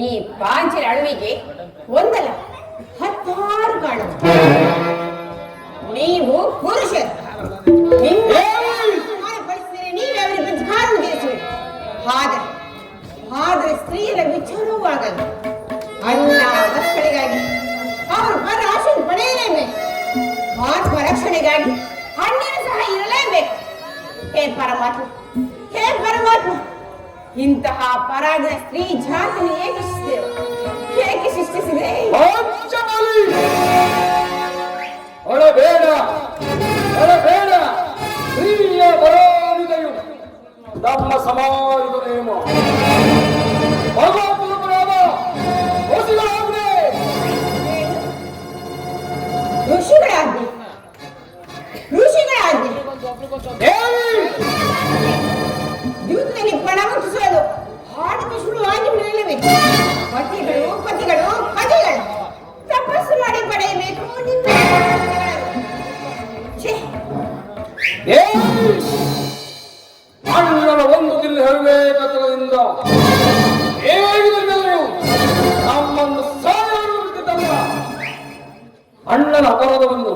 ಈ ಪಾಂಚಿನ ಅಳುವಿಗೆ ಒಂದಲ್ಲ 16 ಕಾರಣ. ನೀವು ಪುರುಷರು, ನೀವೇ ಕಾರಣ ತಿಳಿಸುವಿರಿ. ಆದರೆ ಸ್ತ್ರೀಯರ ವಿಚಾರವಾಗದು. ಅನ್ನ ಮಕ್ಕಳಿಗಾಗಿ ಅವರು ಪರ ಆಶೆ ಪಡೆಯಲೇಬೇಕು. ಆತ್ಮ ರಕ್ಷಣೆಗಾಗಿ ಹಣ್ಣಿನ ಸಹ ಇರಲೇಬೇಕು. ಹೇ ಪರಮಾತ್ಮ, ಹೇ ಪರಮಾತ್ಮ, ಇಂತಹ ಪರಾಗ ಸ್ತ್ರೀ ಜಾತಿಯನ್ನು ಏಕೆ ಸೃಷ್ಟಿಸಿದೆ? ಒಳಬೇಡ ಒಳಬೇಡ. ಸ್ತ್ರೀಯ ಬರೋದಿದೆಯು ನಮ್ಮ ಸಮಾಜದ ನೇಮ. ಭಗವಂತನಾದ ಋಷಿಗಳಾಜ್ಞೆ. ಋಷಿಗಳಾಜ್ಞೆ ಯುದ್ಧದಲ್ಲಿ ಪಣ ಮುಟ್ಟಿಸೋದು ಆಟದ ಶುರುವಾಗಿ ಬಿಡಲೇಬೇಕು. ಪತಿಗಳು ತಪಸ್ಸು ಮಾಡಿ ಪಡೆಯಬೇಕು. ಅಣ್ಣನ ಒಂದು ದಿನ ಹೇಳಬೇಕದಿಂದ ನಮ್ಮನ್ನು ಸಾಯುತ್ತಿದ್ದಲ್ಲ. ಅಣ್ಣನ ಅಪರಾಧವನ್ನು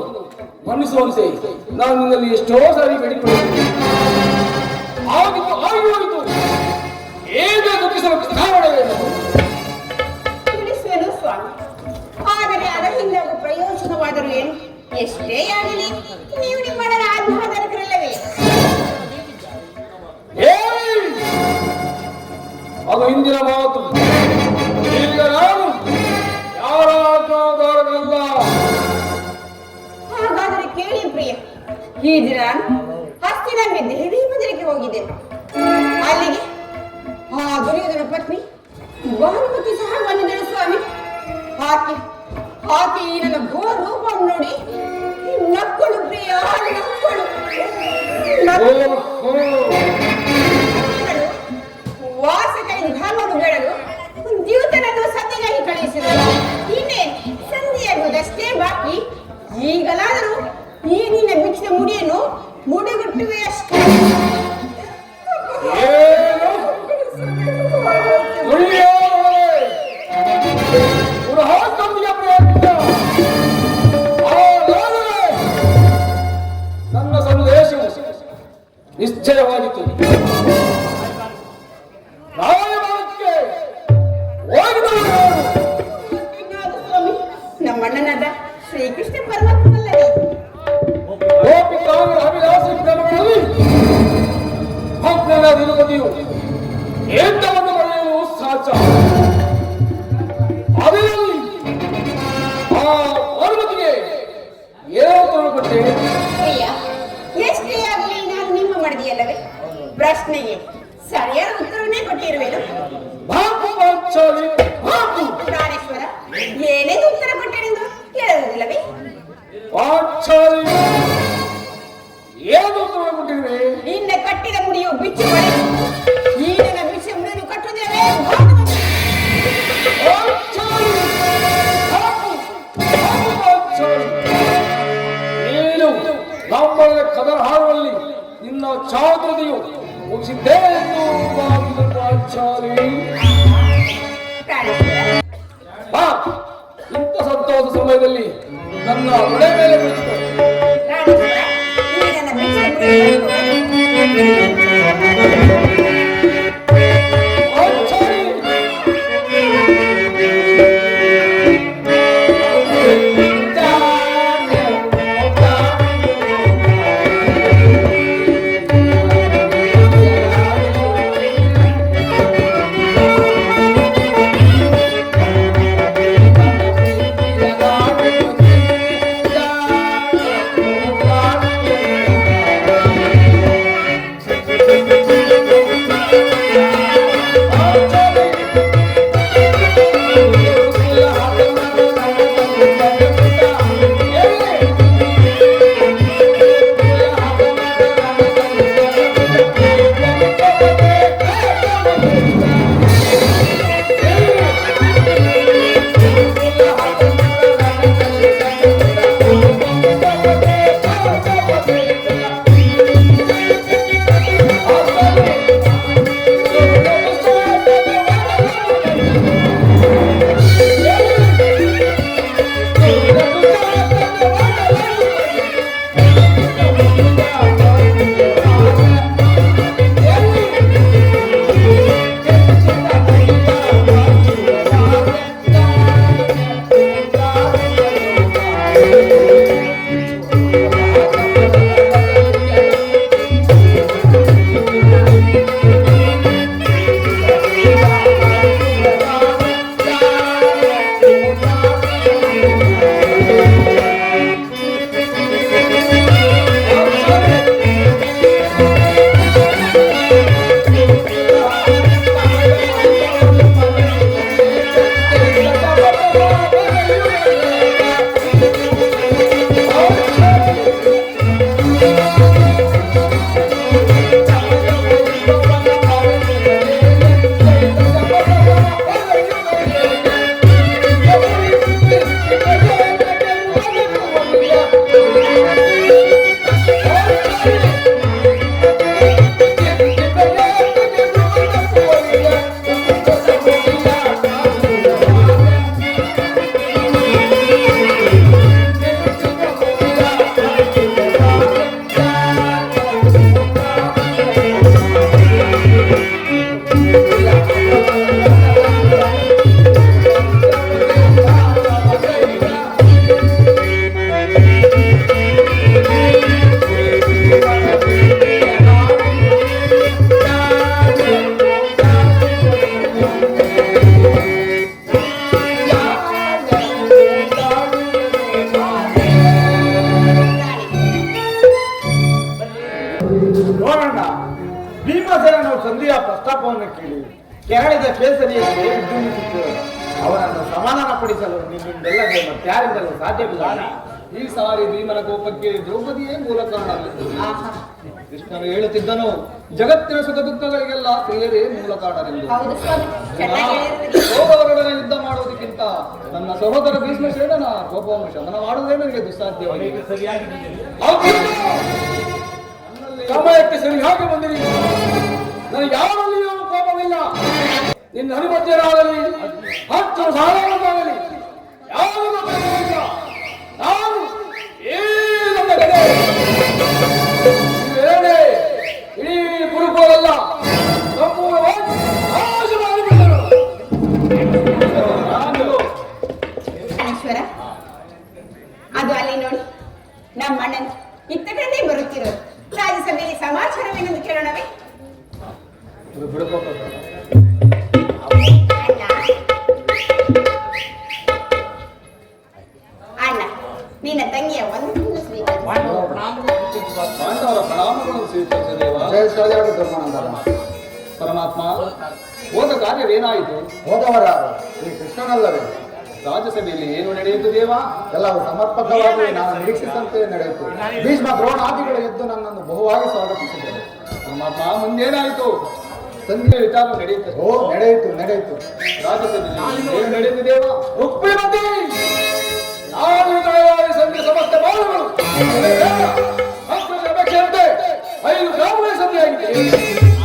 ಮನ್ನಿಸುವಂತೆ ನಾನು ನಿನ್ನಲ್ಲಿ ಎಷ್ಟೋ ಸಾರಿ ಬೇಡಿಕೊಳ್ಳುತ್ತೇನೆ. ಆಗಿತ್ತು ಆಗಿ ಹೋಯಿತು. ಹೇಗೆ ದುಃಖಿಸಬೇಕು ಕಾರಣವೇನು? ತಿಳಿಸುವೆನು ಸ್ವಾಮಿ. ಆದರೆ ಅದರಿಂದ ಪ್ರಯೋಜನವಾದರೂ ಏನು? ಎಷ್ಟೇ ಆಗಲಿ ನೀವು ನಿಮ್ಮ ಆತ್ಮಹತರಲ್ಲವೇ? ಅದು ಹಿಂದಿನ ಮಾತು. ಈಗ ನಾನು ಯಾರ ಆಜ್ಞಾಧಾರಗಳಲ್ಲ. ಹಾಗಾದರೆ ಕೇಳಿ ಪ್ರಿಯ, ಈ ದಿನ ಹಸ್ತಿನಲ್ಲಿ ದೇವಿ ಮಂದಿರಕ್ಕೆ ಹೋಗಿದ್ದೆ. ಅಲ್ಲಿಗೆ ಆ ದುರ್ಯೋಧನ ಪತ್ನಿ ಸರಿಯಾದ ಉತ್ತರವನ್ನೇ ಕೊಟ್ಟಿರುವೆನು. ಬಾಪು ಪಾಂಚಾಲಿ ಬಾಪು. ಪ್ರಾಣೇಶ್ವರ, ಏನೇನು ಉತ್ತರ ಕೊಟ್ಟೆನೆಂದು ಕೇಳುವುದಿಲ್ಲವೇ? ಪಾಂಚಾಲಿ ಏನು ಉತ್ತರ ಕೊಟ್ಟಿರುವೆ? ನಿನ್ನ ಕಟ್ಟಿದ ಮುಡಿಯು ಬಿಚ್ಚು ಈ ನನ್ನ ಬಿಚ್ಚ ಮುಡಿಯನ್ನು ಕಟ್ಟುವುದಿಲ್ಲವೇ? ನೀನು ನಮ್ಮಲ್ಲಿ ಕದರ ಹಾಡುವಲ್ಲಿ ನಿನ್ನ ಚಾತುರ್ಯವು ಮುಗಿಸಿದ್ದೇ ಎಂದು ಭಾವಿಸಿದ ಪಾಂಚಾಲಿ. ಬಾ, ಇಂಥ ಸಂತೋಷ ಸಮಯದಲ್ಲಿ ನನ್ನ ಒಡೆ ಮೇಲೆ ಕುಳಿತುಕೋ. ಸಂಧಿಯ ಪ್ರಸ್ತಾಪವನ್ನು ಕೇಳಿ ಕೆರಳಿದ ಕೇಸರಿಯಲ್ಲಿ ಅವರನ್ನು ಸಮಾಧಾನಪಡಿಸಲು ನಿಮ್ಮಿಂದೆಲ್ಲ ಮತ್ತಾರಿಂದಲೂ ಸಾಧ್ಯವಿಲ್ಲ. ಈ ಸಾರಿ ಭೀಮನ ಕೋಪಕ್ಕೆ ದ್ರೌಪದಿಯೇ ಮೂಲ ಕಾರಣ. ಕೃಷ್ಣನು ಹೇಳುತ್ತಿದ್ದನು, ಜಗತ್ತಿನ ಸುಖ ದುಃಖಗಳಿಗೆಲ್ಲ ಸ್ತ್ರೀಯರೇ ಮೂಲ ಕಾರಣವೆಂದು. ಸೋದರರೊಡನೆ ಯುದ್ಧ ಮಾಡುವುದಕ್ಕಿಂತ ನನ್ನ ಸಹೋದರ ಭೀಷ್ಮಸೇನನ ಕೋಪವನ್ನು ಶಮನ ಮಾಡುವುದೇ ನನಗೆ ದುಸ್ಸಾಧ್ಯವಾಗಿದೆ. ಸಮಯಕ್ಕೆ ಸರಿಯಾಗಿ ಬಂದಿರಿ. ನನಗೆ ಯಾವಲ್ಲಿಯೂ ಕೋಪವಿಲ್ಲ. ನಿನ್ನ ಹರಿಮಧ್ಯರಾಗಲಿ ಹತ್ತು ಸಾಧಾರಣವಾಗಲಿ ಯಾವುದು ಕೋಪವಿಲ್ಲ. ನಾನು ನನ್ನ ಕಡೆ ಇವೆರಡೇ ಇಡೀ ಕುರುಕೋಲಲ್ಲ ಸಂಪೂರ್ಣವಾಗಿ ನಾಶ ಮಾಡಿಬಿಟ್ಟರು. ಈಶ್ವರ, ಅದು ಅಲ್ಲಿ ನೋಡಿ ನಮ್ಮ ಅಣ್ಣನ ಇತ್ತ ಕಡೆ ಬರುತ್ತಿರೋದು. ರಾಜ್ಯಸಭೆಯಲ್ಲಿ ಸಮಾಚಾರವೇನೆಂದು ಕೇಳೋಣವೇ? ಅಣ್ಣ, ನಿನ್ನ ತಂಗಿಯ ಒಂದು ಪ್ರಣಾಮಗಳನ್ನು ಸ್ವೀಕರಿಸಿದೇವ. ಪರಮಾತ್ಮ, ಹೋದ ಕಾರ್ಯವೇನಾಯಿತು? ಹೋದವರ ಶ್ರೀ ಕೃಷ್ಣನಲ್ಲವೇ? ರಾಜ್ಯಸಭೆಯಲ್ಲಿ ಏನು ನಡೆಯಿತು ದೇವ? ಎಲ್ಲವೂ ಸಮರ್ಪಕವಾಗಿ ನಾನು ನಿರೀಕ್ಷಿಸಿದಂತೆ ನಡೆಯಿತು. ಭೀಷ್ಮ ದ್ರೋಣಾದಿಗಳು ಎದ್ದು ನನ್ನನ್ನು ಬಹುವಾಗಿ ಸ್ವಾಗತಿಸಿದರು. ಪರಮಾತ್ಮ, ಮುಂದೇನಾಯಿತು? ಸಂಧಿಯ ವಿಚಾರ ನಡೆಯುತ್ತದೆ. ಓ, ನಡೆಯಿತು. ರಾಜ್ಯಸಭೆಯಲ್ಲಿ ಏನು ನಡೆಯಿತು ದೇವ? ರುಕ್ಮಿಣಿ, ನಾನು ತಯಾರಿ ಸಂಧಿ ಸಮಸ್ತ ಬಾಳುಗಳು ಅಪೇಕ್ಷೆಯಂತೆ 5 ಗ್ರಾಮಗಳ ಸಂಧಿಯಾಗಿದೆ.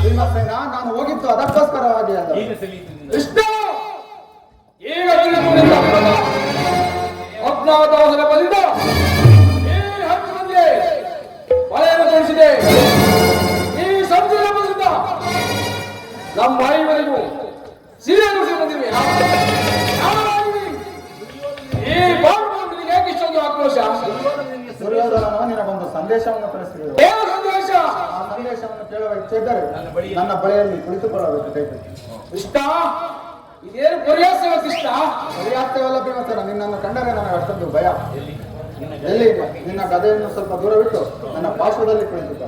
ಭೀಮಸೇನ, ನಾನು ಹೋಗಿದ್ದು ಅದಕ್ಕೋಸ್ಕರವಾಗಿ ಅಲ್ಲ. ಕೃಷ್ಣ, ಈಗ ತಿಳಿದುಕೊಂಡಿದ್ದ ಅಜ್ಞಾತವಾಸದ ಬಲಿಂದ ಈ 10 ಮಂದಿ ಬಲೆಯನ್ನು ತೋರಿಸಿದೆ. ಈ ಸಂಧಿಯ ಬಲಿಂದ ನಮ್ಮ 5ವರೆಗೂ ಸೀರೆ ನುಡಿಸಿ ಬಂದಿವೆ. ಈ ಬಾಳುಗಳಿಗೆ ಯಾಕೆ ಇಷ್ಟೊಂದು ಆಕ್ರೋಶ? ದುರ್ಯೋಧನನು ನಿನಗೊಂದು ಸಂದೇಶವನ್ನು ಕಳಿಸಿದರು. ಏನು ಸಂದೇಶ? ಆ ಸಂದೇಶವನ್ನು ಕೇಳುವ ಇಚ್ಛೆ ಇದ್ದರೆ ನನ್ನ ಬಳಿಯಲ್ಲಿ ಕುಳಿತುಕೊಳ್ಳಬೇಕು. ಕೃಷ್ಣ, ಇದೇನು ಪರ್ಯಾಸವ ಕೃಷ್ಣ? ಸರಿಯಾಗ್ತೇವಲ್ಲ ಭೀಮಸೇನ, ನಿನ್ನನ್ನು ಕಂಡರೆ ನನಗೆ ಅಷ್ಟೊಂದು ಭಯ. ಎಲ್ಲಿ ನಿನ್ನ ಗದೆಯನ್ನು ಸ್ವಲ್ಪ ದೂರವಿಟ್ಟು ನನ್ನ ಪಾರ್ಶ್ವದಲ್ಲಿ ಕುಳಿತುಕ,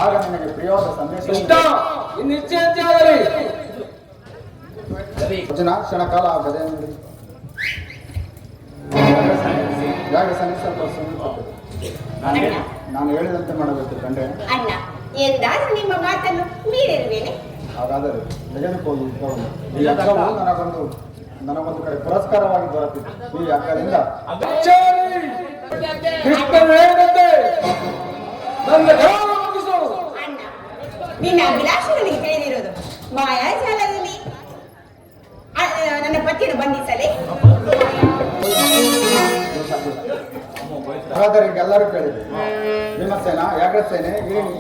ಆಗ ನಿನಗೆ ಪ್ರಿಯವಾದ ಸಂದೇಶ. ಕೃಷ್ಣ, ಇನ್ನು ಇಚ್ಛೆ ಅಂತ ಆದರೆ ಅರ್ಜುನ ಕ್ಷಣಕಾಲ ಆ ಗದೆಯನ್ನು ಹಿಡಿದು ಜಾಗ ಸ್ವಲ್ಪ ಸುಮ್ಮನೆ ನಾನು ಹೇಳಿದಂತೆ ಮಾಡಬೇಕು ಕಂಡೆ. ಅಣ್ಣ, ಎಂದಾದ್ರೂ ನಿಮ್ಮ ಮಾತನ್ನು ಮೀರಿರುವೇನೆ. ಹಾಗಾದರೆ ತೆಗೆದುಕೊಳ್ಳಿ. ಈ ಅಕ್ಕವು ನನಗೊಂದು ಕಡೆ ಪುರಸ್ಕಾರವಾಗಿ ದೊರೆತಿದೆ. ಈ ಅಕ್ಕದಿಂದ ಕೃಷ್ಣನು ಹೇಳಿದಂತೆ ನನ್ನ ಗೌರವ ಮುಗಿಸು. ಅಣ್ಣ, ನಿನ್ನ ಅಭಿಲಾಷೆ ನನಗೆ ತಿಳಿದಿರೋದು. ಮಾಯಾಜಾಲದಲ್ಲಿ ನನ್ನ ಪತಿಯನ್ನು ಬಂಧಿಸಲೇ. ಹಾಗಾದರೆ ಈಗ ಎಲ್ಲರೂ ಕೇಳಿದೆ. ಭೀಮಸೇನ, ಯಾಗಸೇನೆ, ಗಿರಿಣಿ,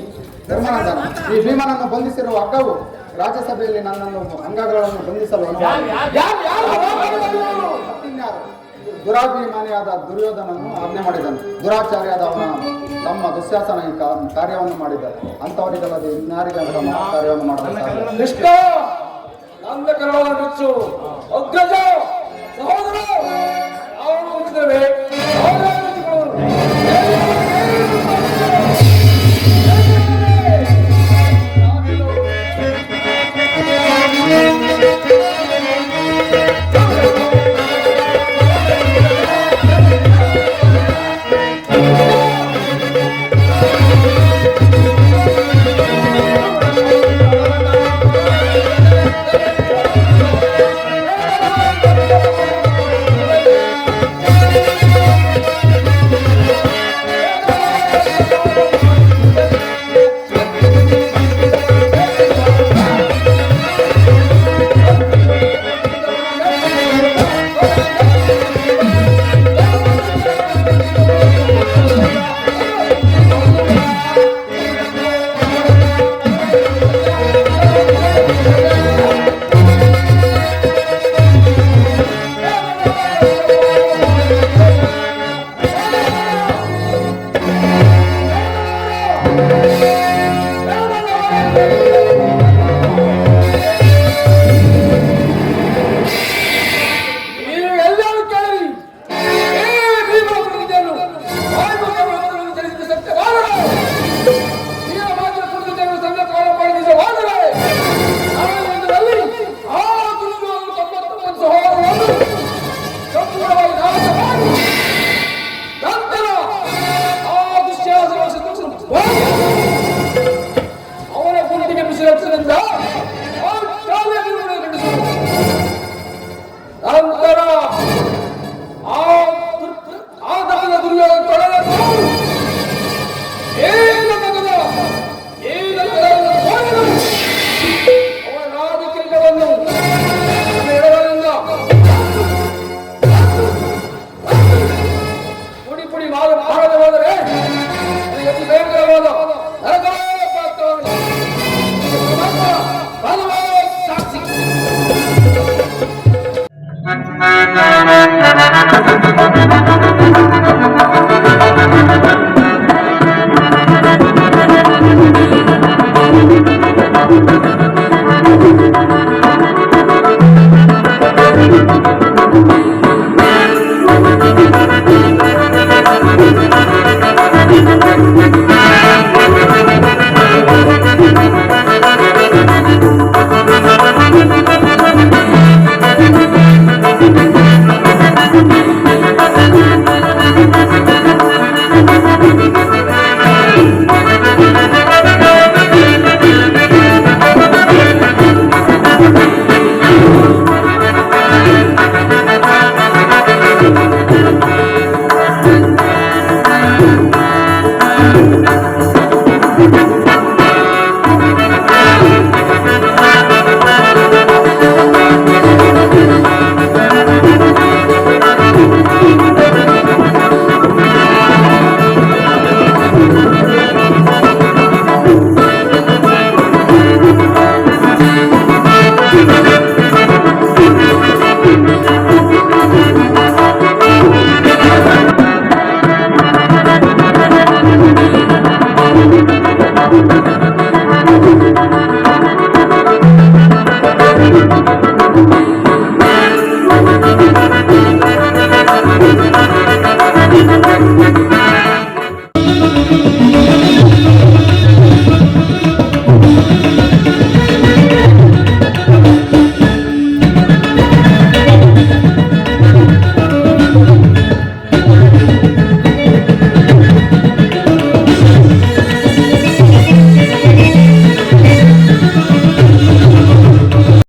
ಧರ್ಮನಂದನ, ಈ ಭೀಮನನ್ನು ಬಂಧಿಸಿರುವ ಅಗ್ಗವು ರಾಜ್ಯಸಭೆಯಲ್ಲಿ ನನ್ನನ್ನು ಅಂಗಗಳನ್ನು ಬಂಧಿಸಲು ದುರಾಭಿಮಾನಿಯಾದ ದುರ್ಯೋಧನನು ಆಜ್ಞೆ ಮಾಡಿದನು. ದುರಾಚಾರ್ಯಾದ ಅವನ ತಮ್ಮ ದುಶ್ಯಾಸನ ಈ ಕಾರ್ಯವನ್ನು ಮಾಡಿದ್ದಾರೆ. ಅಂಥವರಿಗಲ್ಲದೆ ಇನ್ಯಾರಿಗೆ ಅಂತ ಕಾರ್ಯವನ್ನು ಮಾಡಲು ಕೃಷ್ಣ, ನನ್ನ ಕರವನ್ನು ಬಿಚ್ಚು. ಅಗ್ರಜ, ಸಹೋದರ, ಅವನು ಉಳಿದವೆ. ಿ